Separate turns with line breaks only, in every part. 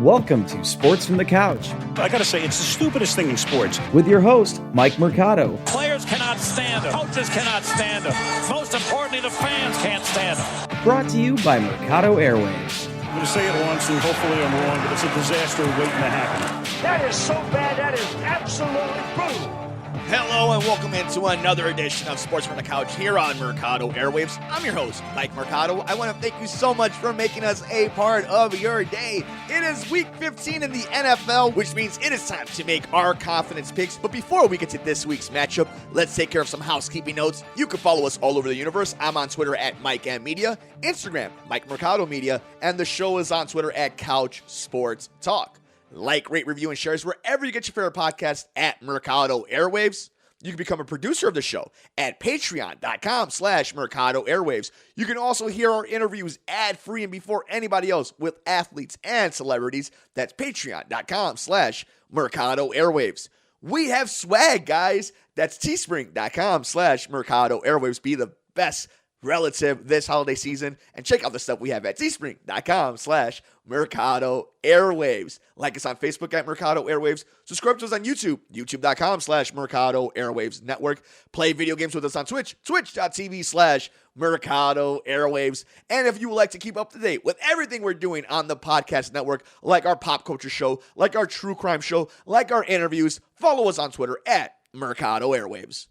Welcome to Sports from the Couch.
I gotta say, it's the stupidest thing in sports.
With your host, Mike Mercado.
Players cannot stand him. Coaches cannot stand him. Most importantly, the fans can't stand him.
Brought to you by Mercado Airwaves.
I'm gonna say it once, and hopefully I'm wrong, but it's a disaster waiting to happen.
That is so bad, that is absolutely brutal.
Hello and welcome into another edition of Sports from the Couch here on Mercado Airwaves. I'm your host, Mike Mercado. I want to thank you so much for making us a part of your day. It is week 15 in the NFL, which means it is time to make our confidence picks. But before we get to this week's matchup, let's take care of some housekeeping notes. You can follow us all over the universe. I'm on Twitter at Mike M Media, Instagram, Mike Mercado Media, and the show is on Twitter at Couch Sports Talk. Like, rate, review, and shares wherever you get your favorite podcast at Mercado Airwaves. You can become a producer of the show at patreon.com/Mercado Airwaves. You can also hear our interviews ad-free and before anybody else with athletes and celebrities. That's patreon.com/Mercado Airwaves. We have swag, guys. That's teespring.com/Mercado Airwaves. Be the best relative this holiday season and check out the stuff we have at teespring.com/Mercado Airwaves. Like us on Facebook at Mercado Airwaves. Subscribe to us on YouTube, youtube.com/Mercado Airwaves Network. Play video games with us on Twitch, twitch.tv/Mercado Airwaves. And if you would like to keep up to date with everything we're doing on the podcast network, like our pop culture show, like our true crime show, like our interviews, follow us on Twitter at Mercado Airwaves.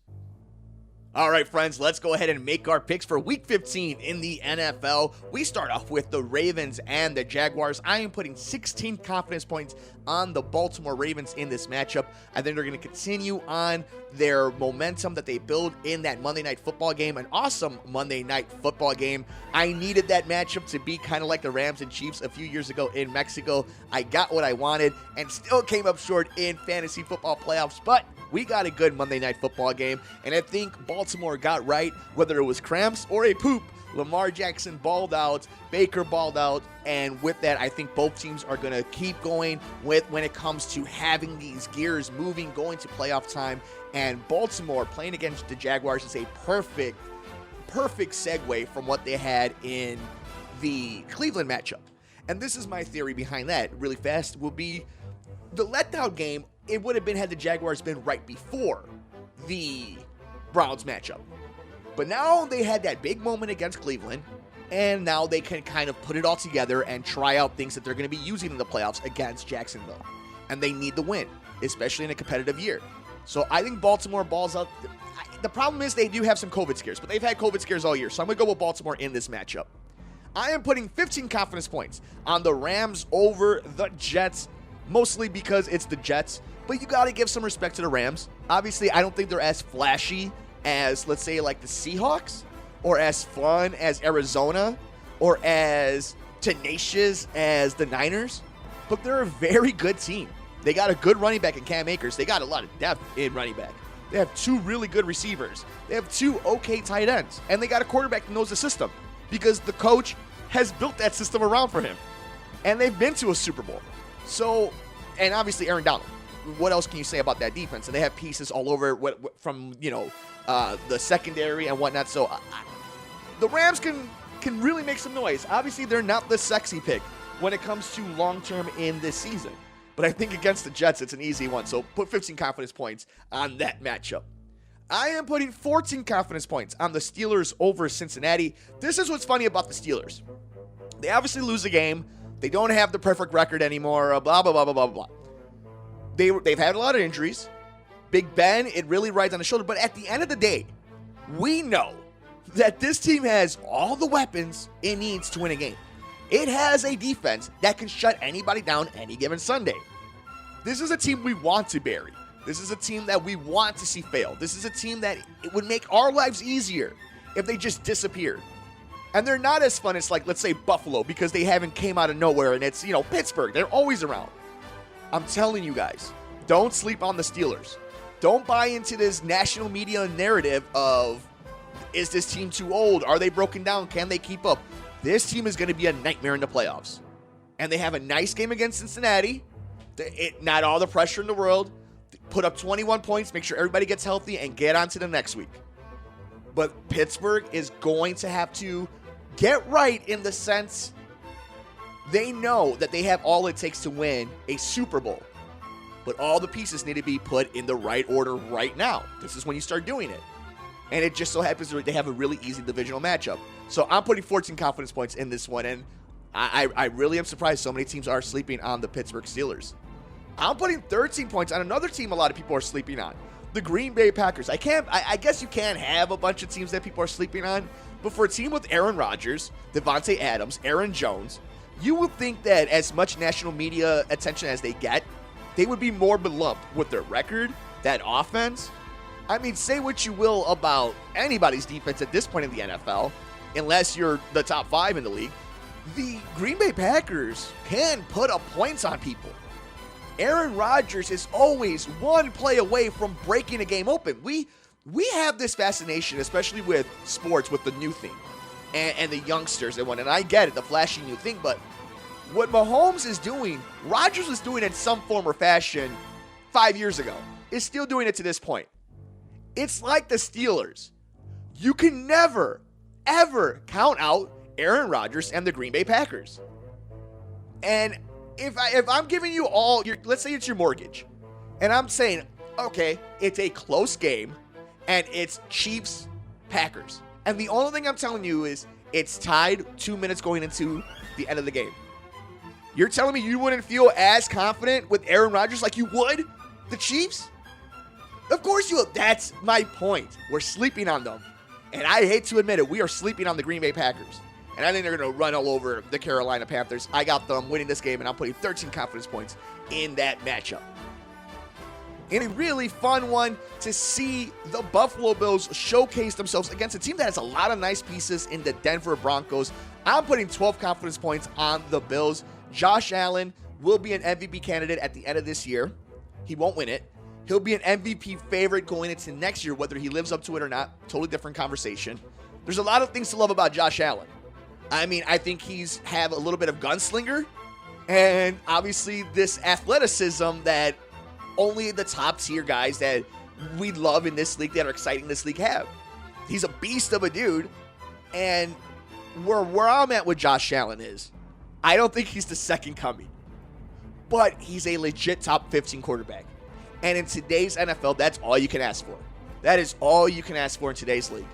All right, friends, let's go ahead and make our picks for Week 15 in the NFL. We start off with the Ravens and the Jaguars. I am putting 16 confidence points on the Baltimore Ravens in this matchup. I think they're going to continue on their momentum that they build in that Monday Night Football game, an awesome Monday Night Football game. I needed that matchup to be kind of like the Rams and Chiefs a few years ago in Mexico. I got what I wanted and still came up short in fantasy football playoffs, but we got a good Monday Night Football game, and I think Baltimore got right, whether it was cramps or a poop. Lamar Jackson balled out, Baker balled out, and with that, I think both teams are going to keep going with when it comes to having these gears moving, going to playoff time, and Baltimore playing against the Jaguars is a perfect segue from what they had in the Cleveland matchup. And this is my theory behind that, really fast, will be the letdown game. It would have been had the Jaguars been right before the Browns matchup. But now they had that big moment against Cleveland, and now they can kind of put it all together and try out things that they're going to be using in the playoffs against Jacksonville. And they need the win, especially in a competitive year. So I think Baltimore balls out. The problem is they do have some COVID scares, but they've had COVID scares all year. So I'm going to go with Baltimore in this matchup. I am putting 15 confidence points on the Rams over the Jets, mostly because it's the Jets. But you got to give some respect to the Rams. Obviously, I don't think they're as flashy as, let's say, like the Seahawks, or as fun as Arizona, or as tenacious as the Niners. But they're a very good team. They got a good running back in Cam Akers. They got a lot of depth in running back. They have two really good receivers. They have two okay tight ends. And they got a quarterback that knows the system because the coach has built that system around for him. And they've been to a Super Bowl. So, and obviously Aaron Donald. What else can you say about that defense? And they have pieces all over from, the secondary and whatnot. So the Rams can really make some noise. Obviously, they're not the sexy pick when it comes to long-term in this season. But I think against the Jets, it's an easy one. So put 15 confidence points on that matchup. I am putting 14 confidence points on the Steelers over Cincinnati. This is what's funny about the Steelers. They obviously lose the game. They don't have the perfect record anymore, blah, blah, blah, blah, blah, blah. They've had a lot of injuries. Big Ben, it really rides on the shoulder. But at the end of the day, we know that this team has all the weapons it needs to win a game. It has a defense that can shut anybody down any given Sunday. This is a team we want to bury. This is a team that we want to see fail. This is a team that it would make our lives easier if they just disappeared. And they're not as fun as, like, let's say Buffalo, because they haven't came out of nowhere, and it's, Pittsburgh. They're always around. I'm telling you guys, don't sleep on the Steelers. Don't buy into this national media narrative of, is this team too old? Are they broken down? Can they keep up? This team is going to be a nightmare in the playoffs. And they have a nice game against Cincinnati. Not all the pressure in the world. Put up 21 points, make sure everybody gets healthy, and get on to the next week. But Pittsburgh is going to have to get right in the sense They know that they have all it takes to win a Super Bowl. But all the pieces need to be put in the right order right now. This is when you start doing it. And it just so happens that they have a really easy divisional matchup. So I'm putting 14 confidence points in this one. And I really am surprised so many teams are sleeping on the Pittsburgh Steelers. I'm putting 13 points on another team a lot of people are sleeping on. The Green Bay Packers. I guess you can't have a bunch of teams that people are sleeping on. But for a team with Aaron Rodgers, Devontae Adams, Aaron Jones, you would think that as much national media attention as they get, they would be more beloved with their record, that offense. I mean, say what you will about anybody's defense at this point in the NFL, unless you're the top 5 in the league. The Green Bay Packers can put up points on people. Aaron Rodgers is always one play away from breaking a game open. We have this fascination, especially with sports, with the new thing and the youngsters and whatnot. And I get it, the flashy new thing, but what Mahomes is doing, Rodgers was doing in some form or fashion 5 years ago. Is still doing it to this point. It's like the Steelers. You can never, ever count out Aaron Rodgers and the Green Bay Packers. And if I'm giving you all your, let's say it's your mortgage, and I'm saying, okay, it's a close game, and it's Chiefs Packers, and the only thing I'm telling you is it's tied 2 minutes going into the end of the game. You're telling me you wouldn't feel as confident with Aaron Rodgers like you would the Chiefs? Of course you will. That's my point. We're sleeping on them. And I hate to admit it, we are sleeping on the Green Bay Packers. And I think they're going to run all over the Carolina Panthers. I got them winning this game, and I'm putting 13 confidence points in that matchup. And a really fun one to see the Buffalo Bills showcase themselves against a team that has a lot of nice pieces in the Denver Broncos. I'm putting 12 confidence points on the Bills. Josh Allen will be an MVP candidate at the end of this year. He won't win it. He'll be an MVP favorite going into next year, whether he lives up to it or not. Totally different conversation. There's a lot of things to love about Josh Allen. I mean, I think he's have a little bit of gunslinger and obviously this athleticism that only the top tier guys that we love in this league, that are exciting in this league, have. He's a beast of a dude. And where I'm at with Josh Allen is, I don't think he's the second coming, but he's a legit top 15 quarterback. And in today's NFL, that's all you can ask for. That is all you can ask for in today's league,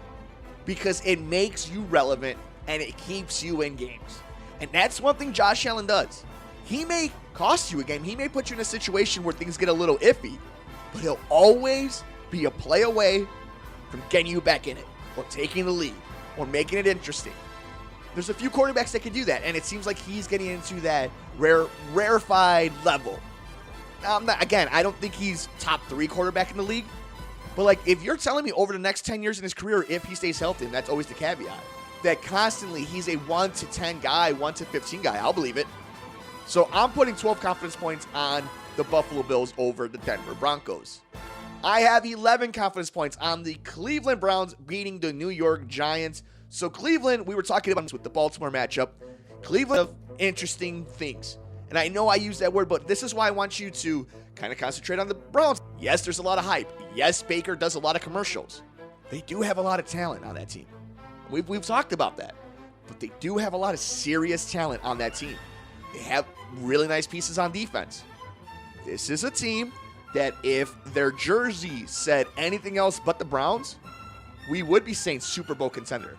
because it makes you relevant and it keeps you in games. And that's one thing Josh Allen does. He may cost you a game. He may put you in a situation where things get a little iffy, but he'll always be a play away from getting you back in it, or taking the lead, or making it interesting. There's a few quarterbacks that can do that, and it seems like he's getting into that rarefied level. Now, I don't think he's top 3 quarterback in the league, but like, if you're telling me over the next 10 years in his career, if he stays healthy, and that's always the caveat, that constantly he's a 1 to 10 guy, 1 to 15 guy, I'll believe it. So I'm putting 12 confidence points on the Buffalo Bills over the Denver Broncos. I have 11 confidence points on the Cleveland Browns beating the New York Giants. So Cleveland, we were talking about this with the Baltimore matchup. Cleveland, interesting things. And I know I use that word, but this is why I want you to kind of concentrate on the Browns. Yes, there's a lot of hype. Yes, Baker does a lot of commercials. They do have a lot of talent on that team. We've talked about that. But they do have a lot of serious talent on that team. They have really nice pieces on defense. This is a team that if their jersey said anything else but the Browns, we would be saying Super Bowl contender.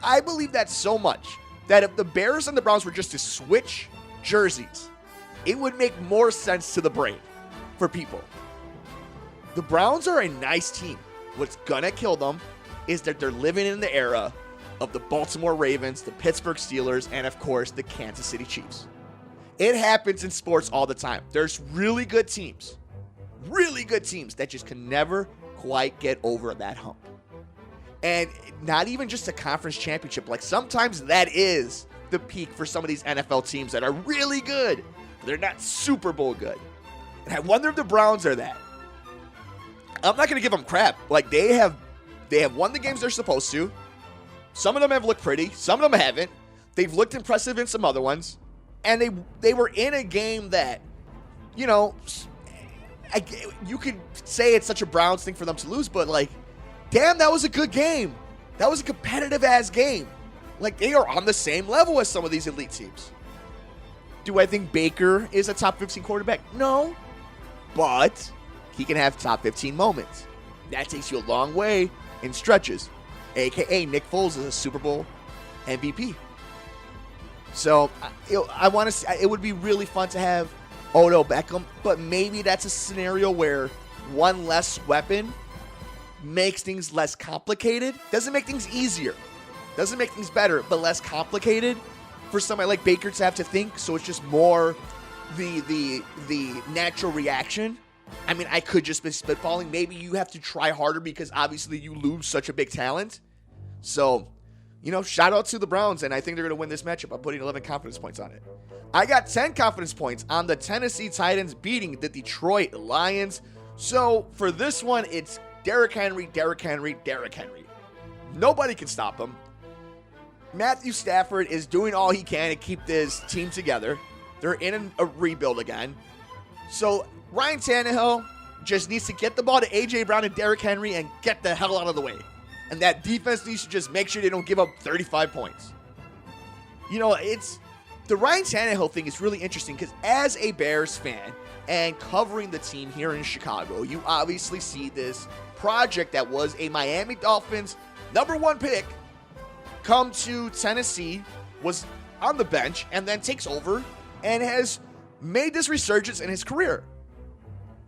I believe that so much that if the Bears and the Browns were just to switch jerseys, it would make more sense to the brain for people. The Browns are a nice team. What's gonna kill them is that they're living in the era of the Baltimore Ravens, the Pittsburgh Steelers, and of course the Kansas City Chiefs. It happens in sports all the time. There's really good teams that just can never quite get over that hump. And not even just a conference championship. Like, sometimes that is the peak for some of these NFL teams that are really good, but they're not Super Bowl good. And I wonder if the Browns are that. I'm not going to give them crap. Like, they have won the games they're supposed to. Some of them have looked pretty. Some of them haven't. They've looked impressive in some other ones. And they were in a game that, you know, you could say it's such a Browns thing for them to lose, but like, damn, that was a good game. That was a competitive-ass game. Like, they are on the same level as some of these elite teams. Do I think Baker is a top 15 quarterback? No. But he can have top 15 moments. That takes you a long way in stretches. AKA Nick Foles is a Super Bowl MVP. So I want to see, it would be really fun to have Odell Beckham, but maybe that's a scenario where one less weapon makes things less complicated. Doesn't make things easier. Doesn't make things better, but less complicated for somebody like Baker to have to think. So it's just more the natural reaction. I mean, I could just be spitballing. Maybe you have to try harder because obviously you lose such a big talent. So, shout out to the Browns, and I think they're going to win this matchup. I'm putting 11 confidence points on it. I got 10 confidence points on the Tennessee Titans beating the Detroit Lions. So for this one, it's Derrick Henry, Derrick Henry, Derrick Henry. Nobody can stop him. Matthew Stafford is doing all he can to keep this team together. They're in a rebuild again. So Ryan Tannehill just needs to get the ball to A.J. Brown and Derrick Henry and get the hell out of the way. And that defense needs to just make sure they don't give up 35 points. It's the Ryan Tannehill thing is really interesting because as a Bears fan and covering the team here in Chicago, you obviously see this project that was a Miami Dolphins #1 pick come to Tennessee, was on the bench, and then takes over and has made this resurgence in his career.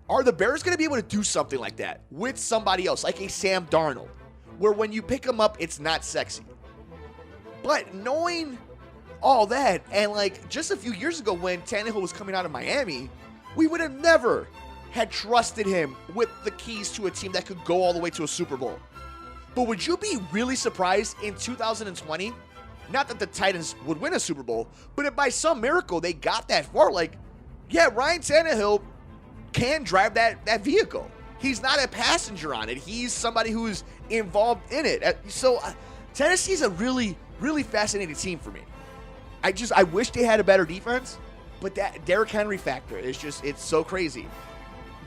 Are the Bears going to be able to do something like that with somebody else, like a Sam Darnold, where when you pick him up, it's not sexy? But knowing all that, and like just a few years ago when Tannehill was coming out of Miami, we would have never had trusted him with the keys to a team that could go all the way to a Super Bowl. But would you be really surprised in 2020? Not that the Titans would win a Super Bowl, but if by some miracle they got that far, like, yeah, Ryan Tannehill can drive that vehicle. He's not a passenger on it. He's somebody who's involved in it. So Tennessee's a really, really fascinating team for me. I wish they had a better defense, but that Derrick Henry factor is just, it's so crazy.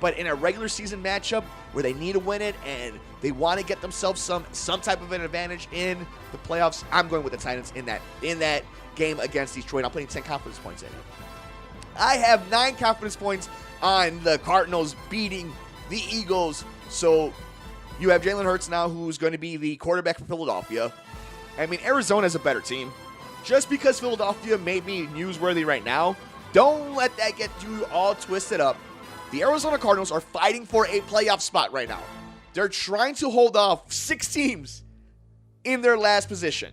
But in a regular season matchup where they need to win it and they want to get themselves some type of an advantage in the playoffs, I'm going with the Titans in that game against Detroit. I'm putting 10 confidence points in. I have 9 confidence points on the Cardinals beating the Eagles. So you have Jalen Hurts now, who's going to be the quarterback for Philadelphia. I mean, Arizona's a better team. Just because Philadelphia may be newsworthy right now, don't let that get you all twisted up. The Arizona Cardinals are fighting for a playoff spot right now. They're trying to hold off 6 teams in their last position.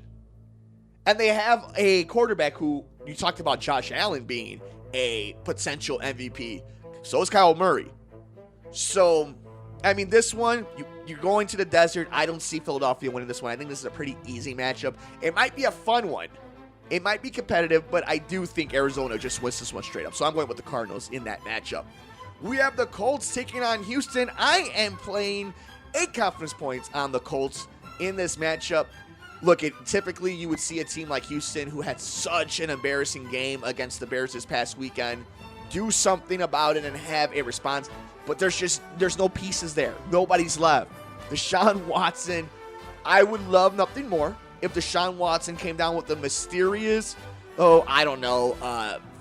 And they have a quarterback who, you talked about Josh Allen being a potential MVP. So is Kyle Murray. So, I mean, this one, you're going to the desert. I don't see Philadelphia winning this one. I think this is a pretty easy matchup. It might be a fun one. It might be competitive, but I do think Arizona just wins this one straight up. So I'm going with the Cardinals in that matchup. We have the Colts taking on Houston. I am playing 8 confidence points on the Colts in this matchup. Look, typically you would see a team like Houston, who had such an embarrassing game against the Bears this past weekend, do something about it and have a response. But there's no pieces there. Nobody's left. Deshaun Watson, I would love nothing more if Deshaun Watson came down with a mysterious,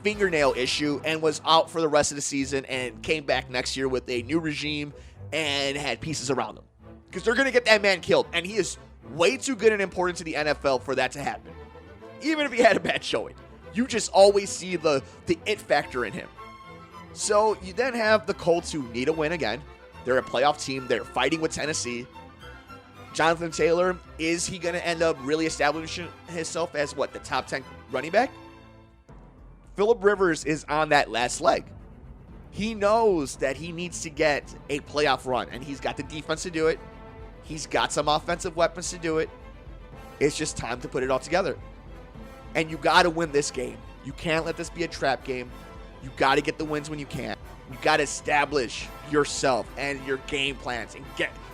fingernail issue and was out for the rest of the season and came back next year with a new regime and had pieces around him. Because they're going to get that man killed. And he is way too good and important to the NFL for that to happen. Even if he had a bad showing. You just always see the it factor in him. So you then have the Colts, who need a win again. They're a playoff team. They're fighting with Tennessee. Jonathan Taylor, is he going to end up really establishing himself as the top 10 running back? Phillip Rivers is on that last leg. He knows that he needs to get a playoff run, and he's got the defense to do it. He's got some offensive weapons to do it. It's just time to put it all together. And you got to win this game. You can't let this be a trap game. You got to get the wins when you can. You got to establish yourself and your game plans. And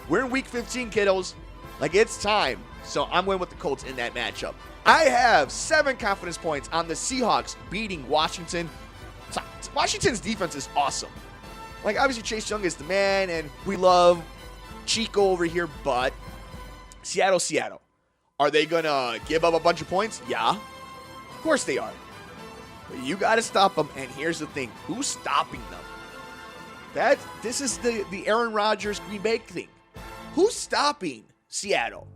we're in week 15, kiddos. It's time. So I'm going with the Colts in that matchup. I have 7 confidence points on the Seahawks beating Washington. Washington's defense is awesome. Obviously Chase Young is the man, and we love Chico over here, but Seattle. Are they going to give up a bunch of points? Yeah. Of course they are. But you got to stop them. And here's the thing. Who's stopping them? This is the Aaron Rodgers Green Bay thing. Who's stopping Seattle?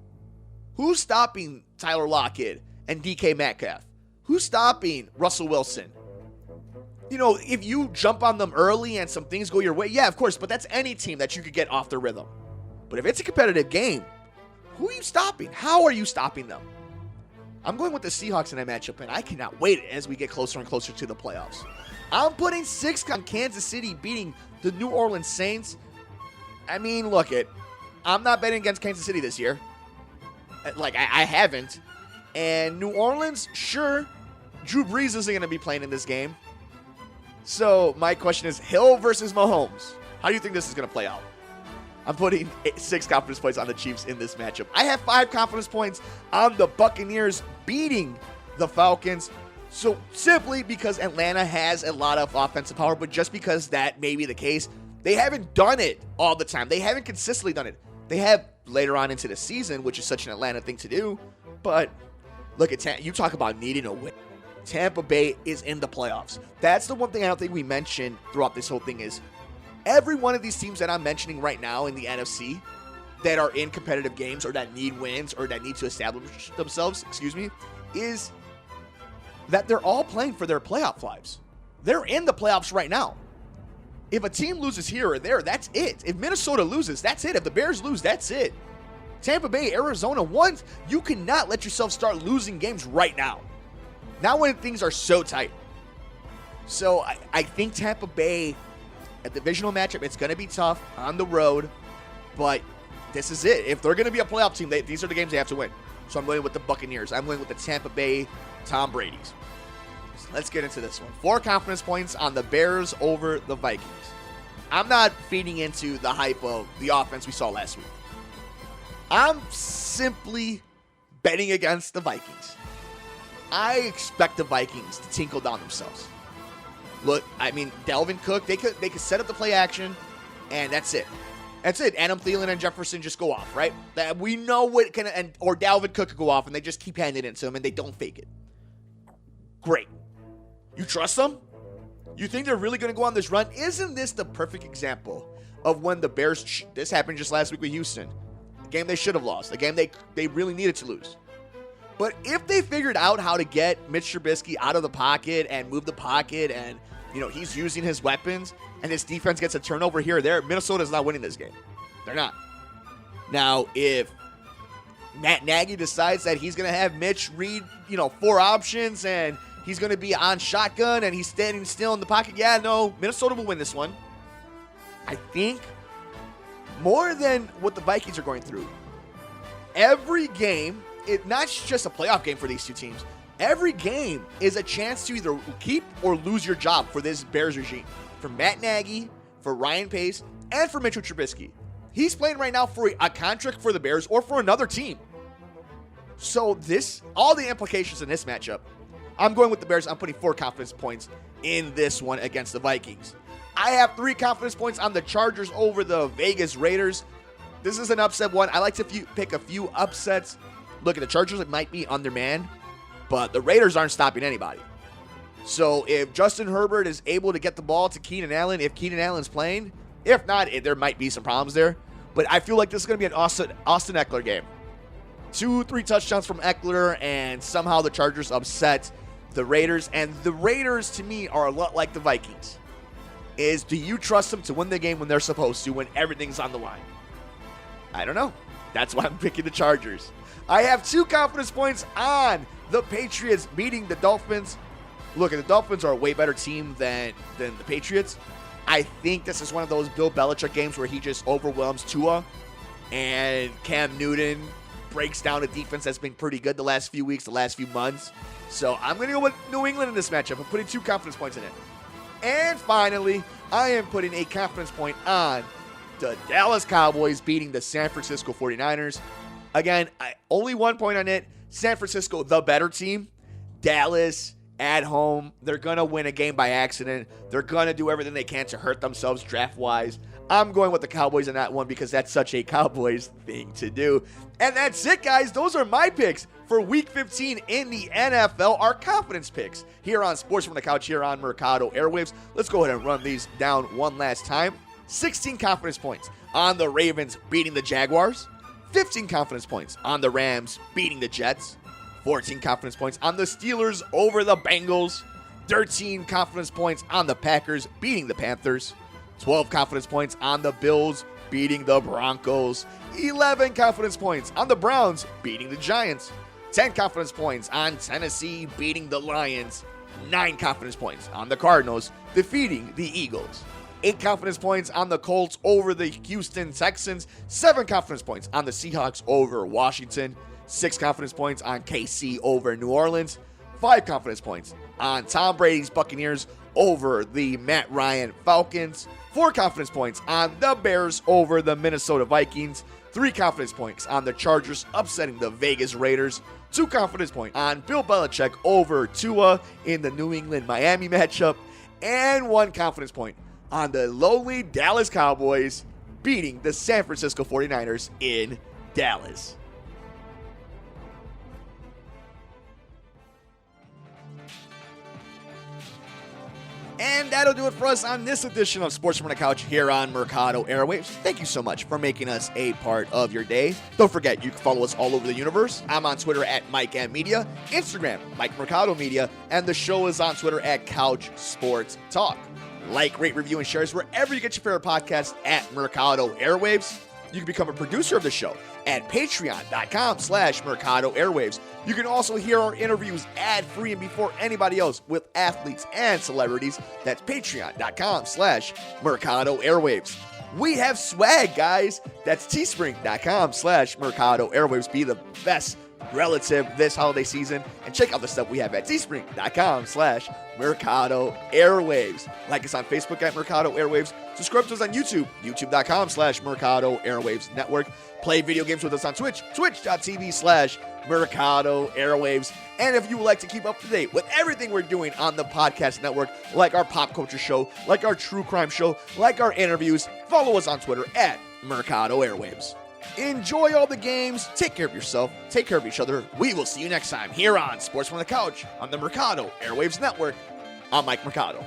Who's stopping Tyler Lockett and DK Metcalf? Who's stopping Russell Wilson? You know, if you jump on them early and some things go your way, yeah, of course, but that's any team that you could get off their rhythm. But if it's a competitive game, who are you stopping? How are you stopping them? I'm going with the Seahawks in that matchup, and I cannot wait as we get closer and closer to the playoffs. I'm putting 6 on Kansas City beating the New Orleans Saints. I mean, look it. I'm not betting against Kansas City this year. Like, I haven't. And New Orleans, sure, Drew Brees isn't going to be playing in this game. So, my question is, Hill versus Mahomes. How do you think this is going to play out? I'm putting 6 confidence points on the Chiefs in this matchup. I have 5 confidence points on the Buccaneers beating the Falcons. So, simply because Atlanta has a lot of offensive power, but just because that may be the case, they haven't done it all the time. They haven't consistently done it. They have later on into the season, which is such an Atlanta thing to do. But look at you talk about needing a win. Tampa Bay is in the playoffs. That's the one thing I don't think we mentioned throughout this whole thing is every one of these teams that I'm mentioning right now in the NFC that are in competitive games or that need wins or that need to establish themselves, is that they're all playing for their playoff lives. They're in the playoffs right now. If a team loses here or there, that's it. If Minnesota loses, that's it. If the Bears lose, that's it. Tampa Bay, Arizona, you cannot let yourself start losing games right now. Not when things are so tight. So I think Tampa Bay, a divisional matchup, it's going to be tough on the road, but this is it. If they're going to be a playoff team, these are the games they have to win. So I'm going with the Buccaneers. I'm going with the Tampa Bay Tom Brady's. So let's get into this one. 4 confidence points on the Bears over the Vikings. I'm not feeding into the hype of the offense we saw last week. I'm simply betting against the Vikings. I expect the Vikings to tinkle down themselves. Look, I mean, Dalvin Cook, they could set up the play action, and that's it. That's it. Adam Thielen and Jefferson just go off, right? That we know what can, or Dalvin Cook could go off, and they just keep handing it to him, and they don't fake it. Great. You trust them? You think they're really going to go on this run? Isn't this the perfect example of when the Bears, this happened just last week with Houston, a game they should have lost, a game they really needed to lose. But if they figured out how to get Mitch Trubisky out of the pocket and move the pocket and, he's using his weapons and his defense gets a turnover here or there, Minnesota's not winning this game. They're not. Now, if Matt Nagy decides that he's going to have Mitch read, 4 options and he's going to be on shotgun and he's standing still in the pocket, Minnesota will win this one. I think more than what the Vikings are going through. Every game, it's not just a playoff game for these two teams. Every game is a chance to either keep or lose your job for this Bears regime. For Matt Nagy, for Ryan Pace, and for Mitchell Trubisky. He's playing right now for a contract for the Bears or for another team. So all the implications in this matchup, I'm going with the Bears. I'm putting 4 confidence points in this one against the Vikings. I have 3 confidence points on the Chargers over the Vegas Raiders. This is an upset one. I like to pick a few upsets. Look, at the Chargers, it might be undermanned, but the Raiders aren't stopping anybody. So if Justin Herbert is able to get the ball to Keenan Allen, if Keenan Allen's playing, if not, there might be some problems there. But I feel like this is going to be an Austin Eckler game. 2-3 touchdowns from Eckler, and somehow the Chargers upset the Raiders. And the Raiders, to me, are a lot like the Vikings. Do you trust them to win the game when they're supposed to, when everything's on the line? I don't know. That's why I'm picking the Chargers. I have 2 confidence points on the Patriots beating the Dolphins. Look, the Dolphins are a way better team than the Patriots. I think this is one of those Bill Belichick games where he just overwhelms Tua, and Cam Newton breaks down a defense that's been pretty good the last few weeks, the last few months. So I'm going to go with New England in this matchup. I'm putting 2 confidence points in it. And finally, I am putting a confidence point on the Dallas Cowboys beating the San Francisco 49ers. Again, only 1 point on it. San Francisco, the better team. Dallas, at home. They're going to win a game by accident. They're going to do everything they can to hurt themselves draft-wise. I'm going with the Cowboys in that one because that's such a Cowboys thing to do. And that's it, guys. Those are my picks for Week 15 in the NFL, our confidence picks here on Sports from the Couch, here on Mercado Airwaves. Let's go ahead and run these down one last time. 16 confidence points on the Ravens beating the Jaguars. 15 confidence points on the Rams beating the Jets. 14 confidence points on the Steelers over the Bengals. 13 confidence points on the Packers beating the Panthers. 12 confidence points on the Bills beating the Broncos. 11 confidence points on the Browns beating the Giants. 10 confidence points on Tennessee beating the Lions. 9 confidence points on the Cardinals defeating the Eagles. 8 confidence points on the Colts over the Houston Texans. 7 confidence points on the Seahawks over Washington. 6 confidence points on KC over New Orleans. 5 confidence points on Tom Brady's Buccaneers over the Matt Ryan Falcons. 4 confidence points on the Bears over the Minnesota Vikings. 3 confidence points on the Chargers upsetting the Vegas Raiders. 2 confidence points on Bill Belichick over Tua in the New England-Miami matchup. And 1 confidence point on the lowly Dallas Cowboys beating the San Francisco 49ers in Dallas. And that'll do it for us on this edition of Sports from the Couch here on Mercado Airwaves. Thank you so much for making us a part of your day. Don't forget, you can follow us all over the universe. I'm on Twitter at Mike M Media, Instagram, Mike Mercado Media, and the show is on Twitter at Couch Sports Talk. Like, rate, review, and shares wherever you get your favorite podcast at Mercado Airwaves. You can become a producer of the show at patreon.com/Mercado Airwaves. You can also hear our interviews ad-free and before anybody else with athletes and celebrities. That's patreon.com/Mercado Airwaves. We have swag, guys. That's teespring.com/Mercado Airwaves. Be the best relative this holiday season and check out the stuff we have at teespring.com/Mercado Airwaves. Like us on Facebook at Mercado Airwaves. Subscribe to us on YouTube, youtube.com/Mercado Airwaves Network. Play video games with us on Twitch, twitch.tv/Mercado Airwaves. And if you would like to keep up to date with everything we're doing on the podcast network, like our pop culture show, like our true crime show, like our interviews, follow us on Twitter at Mercado Airwaves. Enjoy all the games. Take care of yourself. Take care of each other. We will see you next time here on Sports from the Couch on the Mercado Airwaves Network. I'm Mike Mercado.